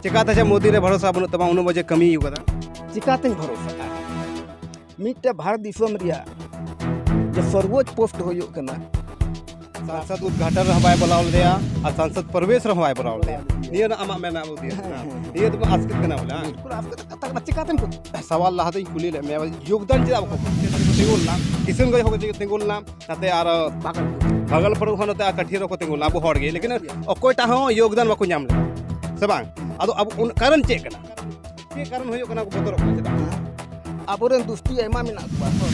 चिकाते जे मोदी रे भरोसा बनु तमा उनु बजे कमी यु कदा चिकाते भरोसा मिट्टे भारत दिसम रिया जो सर्वोच्च पोस्ट हो सांसद उद्घाटन रहबाय बोलावल दिया और सांसद प्रवेश रहबाय बोलावल दिया निया ना आमा मेना बोल दिया निया तो आस्कित कना बोला बिल्कुल आपका चिकाते को सवाल लहा तो कुली ले मैं योगदान चेदा को तेगुलना किशनगंज हो तेगुलना नाते आर भागलपुर होनते कठियर को तेगुलना अब हड़ गे लेकिन अकोयटा हो योगदान बाको नाम ले से बांग आदो अब कारण चे कना के कारण होयो कना को बदर को चेदा अबोरेन दुस्ती एमा मिना को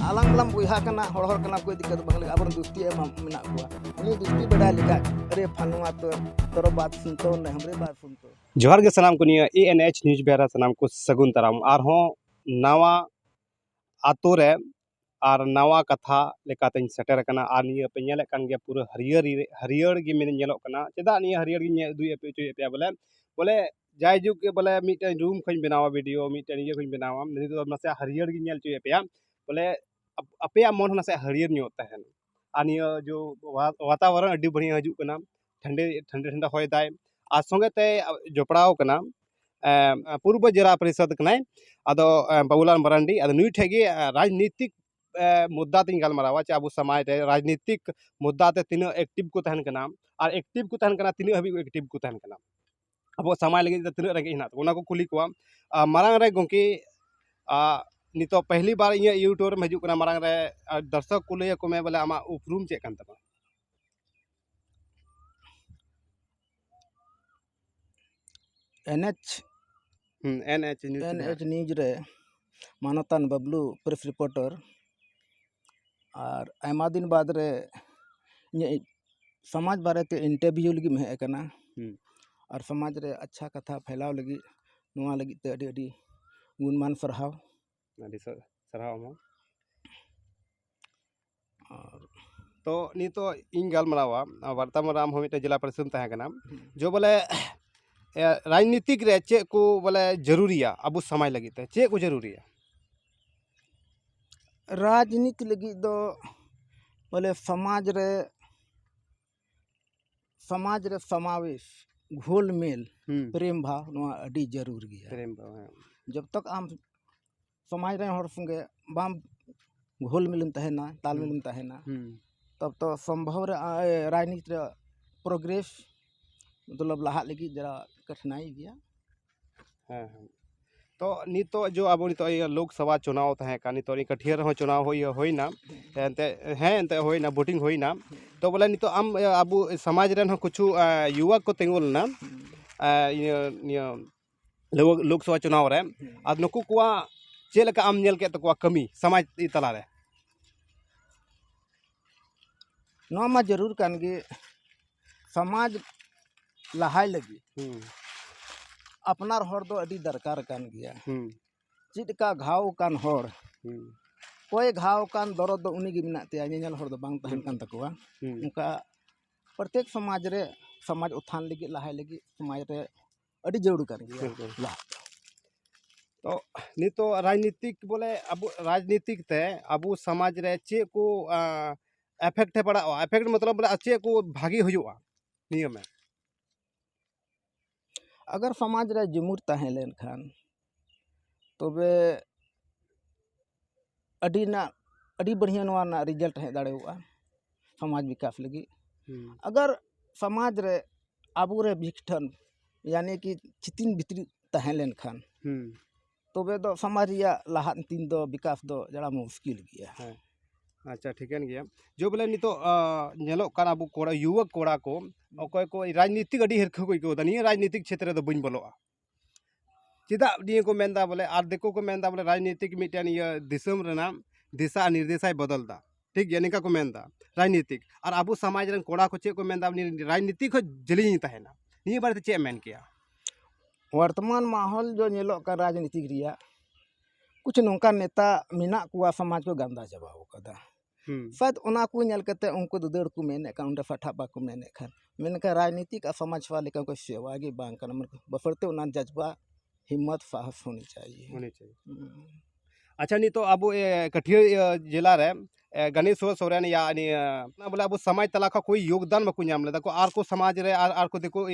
आलंग आलंग बुहा कना हड़ कना कोई दिक्कत बंग लगे अबोरेन दुस्ती एमा मिना को उनी दुस्ती बड़ा लिखा अरे फनुआ तो तोरो बात सुनतो न हमरे बात सुनतो जोहार के सलाम को निया एएनएच न्यूज बेरा सलाम को सगुन तराम आर हो नवा आतो रे आर नवा कथा लेकाते सेटर कना आर निया पे नेले कान गे पूरा हरियर गे मेन नेलो कना चेदा निया हरियर गे दुई पे चुई पे बोले बोले जायजुग के बोले मीटे रूम खन बनावा वीडियो मीटे ये खन बनावा नि तो नसे हरियर गे नेल चुई पे बोले अपे मन नसे हरियर न्यो तहन आर निया जो वातावरण अड्डी बढ़िया हजू कना ठंडे ठंडे ठंडा होय दाय आर संगे ते जोपड़ाव कना पूर्व जिला परिषद कनाय आदो बाबूलाल मरांडी आदो नुई ठेगे राजनीतिक मुद्दा तीन गलमारावा चे अब समाज रे राजनीतिक मुद्दा ते तीन एक्टिव को तहन कना और एक्टिव को तहन कना तीन हबी एक्टिव को तहन कना अब समाज लगे तीन रंगे हिना ओना को कुली को मारांग रे गोंकी नितो पहली बार इन यूट्यूब में हजू कना मारांग रे दर्शक को लय को में बोले आमा उपरूम चे कान तबा एनएच न्यूज रे मानतान बबलू प्रेस रिपोर्टर और आयमा दिन बाद रे समाज बारे ते इंटरव्यू लगी में है कना और समाज रे अच्छा कथा फैलाव लगी नुआ लगी ते अडी अडी गुणमान सरहाव अडी सरहाव मा और तो नी तो इन गलमरावा वर्तमान राम हो मिटे जिला परिषद तहे कना जो बोले राजनीतिक रे चे को बोले जरूरिया अब समय लगी ते चे को जरूरिया राजनीति लगी दो बोले समाज रे समावेश घोल मेल प्रेम भाव नुआ अडी जरूर गया प्रेम भाव जब तक आम समाज रे हर संगे बाम घोल मिलम तहेना ताल मिलम तहेना तब तो संभव रे राजनीति रे प्रोग्रेस मतलब लहा लगी जरा कठिनाई गया हाँ तो नितो जो अब नितो लोकसभा चुनाव तहे का नितो कठियर हो चुनाव होइना एंते होइना वोटिंग होइना तो बोले नितो आम अब समाज रेन हो कुछ युवक को तेंगुलना लोकसभा चुनाव रे आ नुकु कुआ चेलका आम नेल के तकुआ कमी समाज तला रे नो मा जरूर कान गे समाज लहाय लगी अपनार हर दो अडी दरकार कान गया चिट का घाव कान हर कोई घाव कान दरद दो उनी गे मिना ते नेल हर दो बांग तहन कान तकुआ उनका प्रत्येक समाज रे समाज उत्थान लगी लहाय लगी समाज रे अडी जरूर कान गया तो नितो राजनीतिक बोले अब राजनीतिक ते अब समाज रे चे को इफेक्ट पड़ा इफेक्ट मतलब बोले चे को भागी हुआ नियम में अगर समाज रे जुमुर तहे लेन खान तबे अडी बढ़िया नवा ना रिजल्ट है दाड़े हुआ समाज विकास लगी अगर समाज रे आबू रे बिखठन यानी कि चितिन भितरी तहे लेन खान तबे दो समाज या लहान तीन दो विकास दो जरा मुश्किल गया अच्छा ठीकन गया जो बोले नितो नेलो कान अब कोड़ा युवक कोड़ा को अकोय को राजनीतिक अडी हिरख को दनी राजनीतिक क्षेत्र दो बइन बोलोआ चिदा दिए को मेंदा बोले आर देखो को मेंदा बोले राजनीतिक मिटन ये दिसम रेना दिशा निर्देशाय बदलदा ठीक यानिका को मेंदा राजनीतिक और अब समाज रन कोड़ा को चे को मेंदा राजनीतिक को जलिनी तहेना निये बारे चे मेन किया वर्तमान माहौल जो नेलो का राजनीतिक रिया कुछ नौका नेता मिना कुआ समाज को गंदा जवाब कदा शायद उना को नेल कते उनको दड़ को मेने का उनडे फटा बाको मेने खान मेनका राजनीतिक समाज वाले का सेवा गे बांग का बफरते उना जज्बा हिम्मत साहस होनी चाहिए अच्छा नी तो अब कठिया जिला रे गणेश सोरेन या बोले अब समाज तला का कोई योगदान बाको नाम लेदा को आर को समाज रे आर को देखो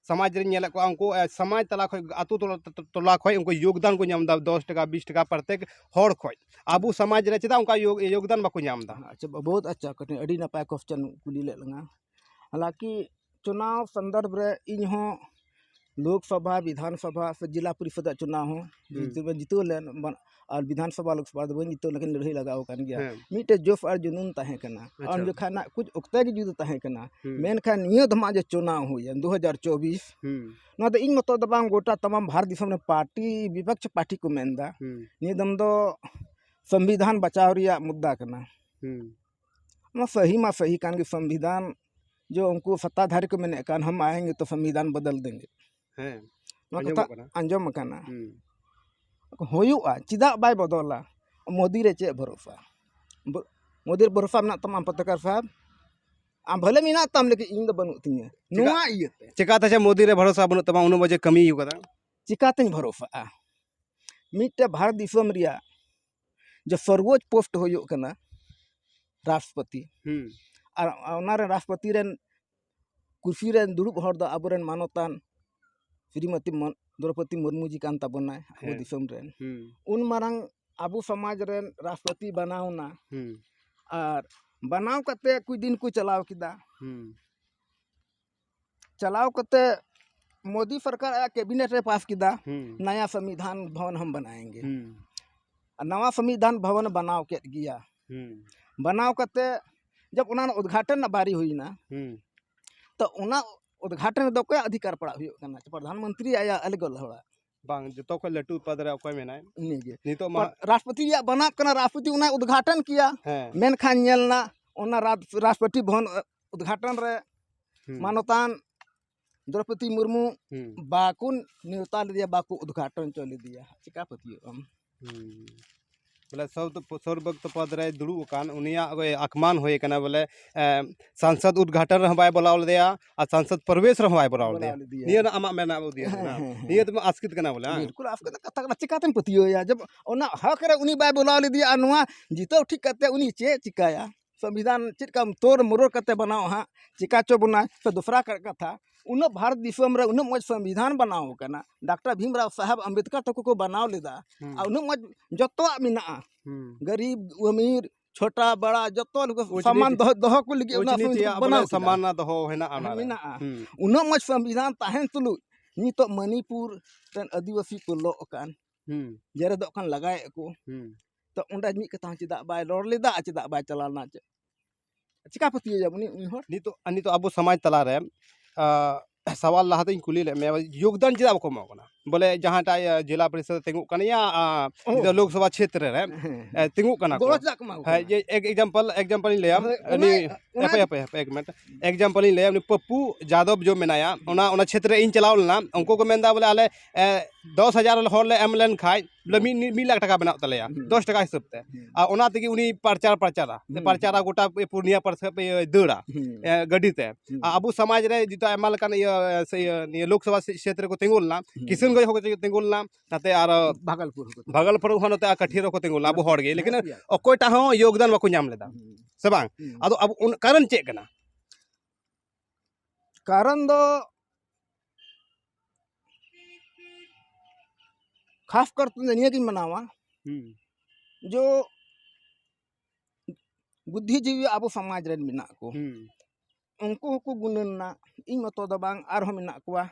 समाज रे नेला को उनको समाज तला खो आतु टोला खो उनको योगदान को नाम दा 10 टका 20 टका प्रत्येक हर खो अब समाज रे चेदा उनका योगदान बाको नाम दा। अच्छा बहुत अच्छा कठिन अड़ी नपाय क्वेश्चन कुली ले लंगा। हालांकि चुनाव संदर्भ रे इन हो लोकसभा विधानसभा से जिला परिषद चुनाव हो जीतो लेन और विधानसभा लोकसभा बन जीतो लेकिन लड़ाई लगाओ कान गया मीटे जोफ और जुनून तहे कना और जो खाना कुछ उक्ते के जुद तहे कना मेन खा नियो धमा जे चुनाव हुई 2024 नो तो इन मतो दबांग गोटा तमाम भारत दिसम ने पार्टी विपक्ष पार्टी को मेंदा नि दम दो संविधान बचाव रिया मुद्दा कना मा सही कान के संविधान जो उनको सत्ताधारी को मैंने कान हम आएंगे तो संविधान बदल देंगे अंजम कना होयुआ चिदा बाय बदला मोदी रे चे भरोसा मोदी भरोसा में तमाम पत्रकार साहब आम भले मीना तम लेकिन इन बनु तिया नोआ इयते चिकाते मोदी रे भरोसा बनु तमा उनु बजे कमी यु कदा चिकाते भरोसा मिटे भारत दिसम रिया जो सर्वोच्च पोस्ट होयो कना राष्ट्रपति और राष्ट्रपति रेन कुर्सी रेन दुरुब हर द आबरेन मानवतान श्रीमती द्रौपदी मुर्मू जी कान ताबना आबो दिसम रेन उन मारंग आबो समाज रेन राष्ट्रपति बनावना और बनाव कते कुछ दिन को चलाव किदा चलाव कते मोदी सरकार आया कैबिनेट रे पास किदा नया संविधान भवन हम बनाएंगे नवा संविधान भवन बनाव के गया बनाव कते जब उन्होंने उद्घाटन ना बारी हुई ना तो उना उद्घाटन दो कोई अधिकार पड़ा हुई करना प्रधानमंत्री आया अलग लहड़ा बांग जतो को लटू पद रे कोई में नहीं तो राष्ट्रपति या बना करना राष्ट्रपति उन्हें उद्घाटन किया मेन खान नेलना उना राष्ट्रपति भवन उद्घाटन रे मानवतान द्रौपदी मुर्मू बाकुन न्योता दिया बाकू उद्घाटन चली दिया चिका पतियो बोले सर्वभक्त पद रे दुड़ू कान उनिया आकमान होए कना बोले सांसद उद्घाटन रह बाय बोलावल दिया और सांसद प्रवेश रह बाय बोलावल दिया निया ना आमा मेना दिया ना निया तो आस्कित कना बोले बिल्कुल आस्कित कथा कना चिकातन पतियो या जब ओना हक रे उनी बाय बोलावल दिया अनुआ जीतो ठीक करते उनी चे चिकाया संविधान चिका तोर मुरोर करते बनाओ हां चिका चो बना तो दूसरा कथा उन भारत दिसम रे उन मज संविधान बनाओ कना डॉक्टर भीमराव साहब अंबेडकर तक को बनाव लेदा आ उन मज जतो मिना गरीब अमीर छोटा बड़ा जतो सम्मान दह को लगे बनाओ सम्मान ना दहो हेना मिना उन मज संविधान ताहेन तुलु नी तो मणिपुर तन आदिवासी को लो कान जरे दो कान लगाए को तो उंडा मी कथा चिदा बाय रोड लेदा चिदा बाय चलाना चिका पतियो जब नी तो अब समाज तला रे सवाल लहाते कुली ले मैं योगदान चेदा को एमोगना बोले जहां जिला परिषद तेंगु कनिया लोकसभा क्षेत्र रे तेंगु कना है ये एक एग्जांपल ले एक मिनट एग्जांपल ले पप्पू यादव जो मेनाया ओना क्षेत्र इन चलाव लेना उनको को मेंदा बोले आले 10,000 हर ले एमलेन खाय बोले 1 लाख टका बनाव तलेया 10 टका हिसाब ते आ ओना तकी उनी प्रचारा गोटा पूर्णिया पर दड़ा गड्डी ते अबु समाज रे जितो एमा लकान ये लोकसभा क्षेत्र को तेंगुलना किशनगंज हो तेंगुलना नाते आर भागलपुर होनते कठियर को तेंगुलना अबु हर गे लेकिन अकोयटा हो योगदान बाको नाम लेदा से बांग आदो अब कारण चेक कना कारण दो खास कर दुनिया की मनावा जो बुद्धिजीवी अब समाज रे मिना को उनको को गुणना इन मतो द बांग आर हम मिना को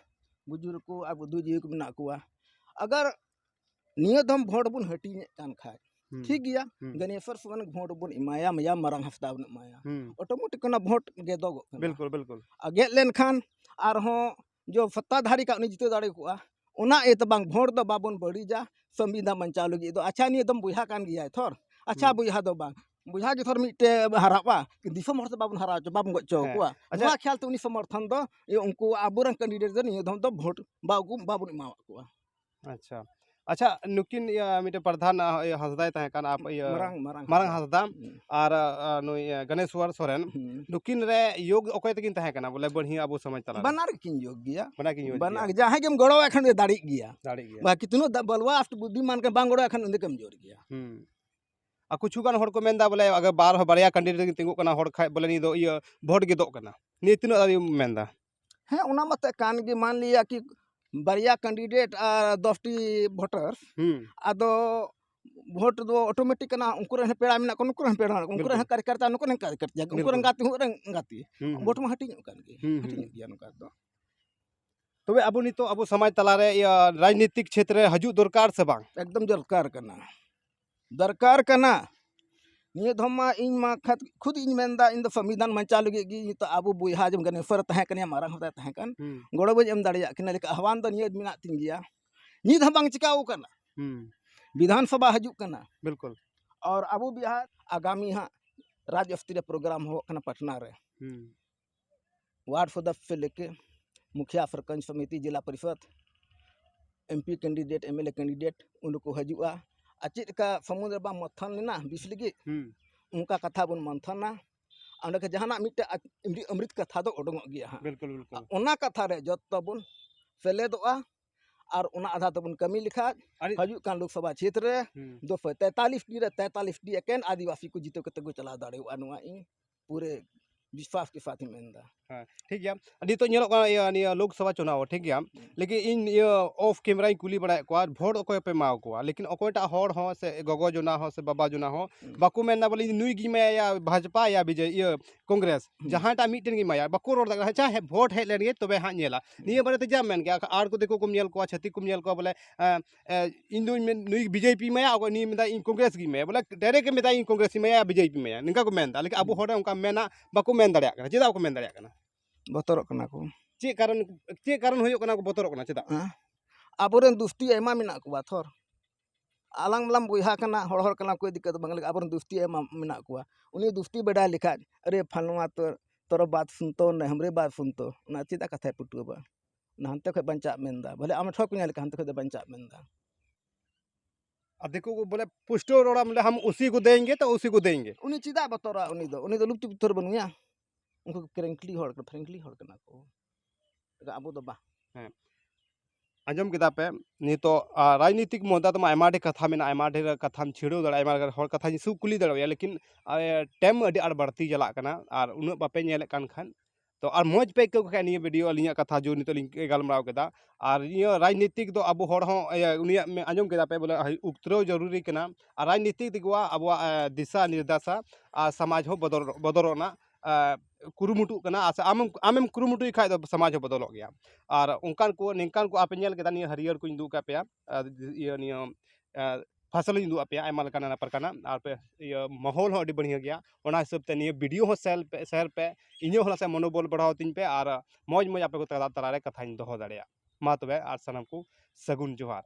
बुजुर्ग को अब बुद्धिजीवी को मिना को अगर नियदम भोट बुन हटी कान खाय ठीक गया गणेश्वर सुमन भोट बुन इमाया मया मरंग हफ्ता बुन इमाया ऑटोमेटिक कना भोट गे दो बिल्कुल अगे लेन खान आर हो जो सत्ताधारी का जिते दाड़े को उना ए तो बांग भोट दो बाबन बड़ी जा संविधान बंचाव लगी दो अच्छा नहीं एकदम बुझा कान गया थोर अच्छा बुझा दो बांग बुझा जो थोर मिटे हरावा कि दिसम हर से बाबन हरा जो बाबन गचो को अच्छा ख्याल तो उनी समर्थन दो ये उनको आबुरन कैंडिडेट दो नहीं दम तो भोट बाबू बाबन इमावा को अच्छा अच्छा नुकिन मिटे प्रधान हंसदा तहे कान आप marang marang Marang Hansda Hmm. और नुई गणेश्वर सोरेन Hmm. नुकिन रे योग ओकय तकिन तहे काना बोले बढ़िया अबो समाज तला Banar kin yog gya बना किन योग banar jahan gem goro ekhan darik gya दाड़ी गया ba kitno balwa aft buddhiman kan bang goro ekhan unde kamjor gya आ कुछ गान हड़ को मेंदा बोले अगर बार बारया कैंडिडेट तिंगु कना हड़ खाय बोले नी दो इयो वोट गिदो कना नी तिनो आदि मेंदा he ona mate kan gi man liya ki barya candidate ar 10 voters ado vote do automatic kana unkur he pera mina kon unkur he pera unkur he karkarta unkur he karkarta unkur ngati unkur ngati vote ma hati kan gi hati gya nuka do तबे अब नितो अब समाज तलारे राजनीतिक क्षेत्र रे हजू दरकार से बांग एकदम दरकार कना निये धम्मा इन मा खुद इन मेंदा इन द संविधान मंचा लगे गी तो आबो बुइहा जम गणेश्वर तहे कने मारा होता तहे कन गोड़ो बज एम दाड़िया किना लेका आह्वान द निये मिना तिन गिया नी ध बांग चिकाओ कना विधानसभा हजू कना बिल्कुल और आबो बिहार आगामी हा राज्य स्तरीय प्रोग्राम हो कना पटना रे वार्ड सदस्य से लेके मुखिया सरपंच समिति जिला परिषद एमपी कैंडिडेट एमएलए कैंडिडेट उनको हजुआ अचित का समुद्र बा मथन ना बिस लगी उनका कथा बन मंथना अंडे के जहाना मिटे अमृत कथा दो ओडंग गया हां बिल्कुल बिल्कुल ओना कथा रे जत बन सेलेदोआ और ओना आधा तबन कमी लिखा हजू कान लोकसभा क्षेत्र रे 243 डी रे 43 डी एकेन आदिवासी को जीतो कते गो चला दाड़े अनुआ इन पूरे विश्वास के साथ ही मेंदा ठीक गया नितो ñeलो का लोकसभा चुनाव ठीक गया लेकिन इन ऑफ कैमरा कुली बड़ा को भोट ओको पे माव को लेकिन ओकोटा हड़ हो से गगो जुना हो से बाबा जुना हो बाकू मेना बोले नुई गी में या भाजपा या विजय कांग्रेस जहांटा मीटिंग गी माया बाकू रोड दा चाहे भोट हे लेनी तबे हां नेला निये बारे ते जा मेन गया आर को देखो कुम नेल को छति कुम नेल को बोले इन दु नुई बीजेपी में आ नी मेदा इन कांग्रेस गी में बोले डायरेक्ट मेदा इन कांग्रेस में या बीजेपी में निका को मेनदा लेकिन अब हड़ उनका मेना बाकू मेन दाड़िया कना चेदा को मेन दाड़िया कना बतरक कना को चे कारण होयो कना को बतरक कना चेदा आबोरेन दुस्ती एमा मिना को थोर आलांग मलाम बुइहा कना हड़ हड़ कना कोई दिक्कत बंगले आबोरेन दुस्ती एमा मिना को उनी दुस्ती बेडा लिखा अरे फलवा तो तोर बात सुनतो न हमरे बात सुनतो ना चेदा कथा पुटुबा नहंते ख बंचा मेंदा भले आम ठोक न्याल हंते ख बंचा मेंदा अब देखो को बोले पुष्टो रोड़ा मतलब हम उसी को देंगे तो उसी को देंगे उनी चिदा बतरा उनी दो लुप्त पुत्र बनुया उनको फ्रेंकली हड़ कना को आबो दो बा आजम किदा पे नी तो राजनीतिक मोदा तो आयमा ढेर कथा में आयमा ढेर कथा छिड़ो दड़ा आयमा हर कथा सु कुली दड़ा लेकिन टाइम अड़ी आड़ बढ़ती चला कना और उन बापे नेले कान खान तो और मौज पे को निये वीडियो अलिया कथा जो नितो लिंक गालमराव केदा और ये राजनीतिक दो अब हड़ हो उनिया में आजम केदा पे बोले उतरो जरूरी कना और राजनीतिक दिगवा अब दिशा निर्देशा और समाज हो बदरना कुरुमुटु कना आमेम कुरुमुटु खाय दो समाज हो बदल गया और उनकान को निंकान को आपे नेल केदा नि हरियर को इंदु का पे ये नियो फसल इंदु पे आयमा लकाना परकाना और पे ये माहौल हो अड़ी बढ़िया गया ओना हिसाब ते नि वीडियो हो शेयर पे इñो होला से मनोबल बढ़ाओ तिन पे और मौज मौज आपे को तला तलारे कथा इन दोहो दाड़िया मा तबे आर सनम को सगुन जोहार।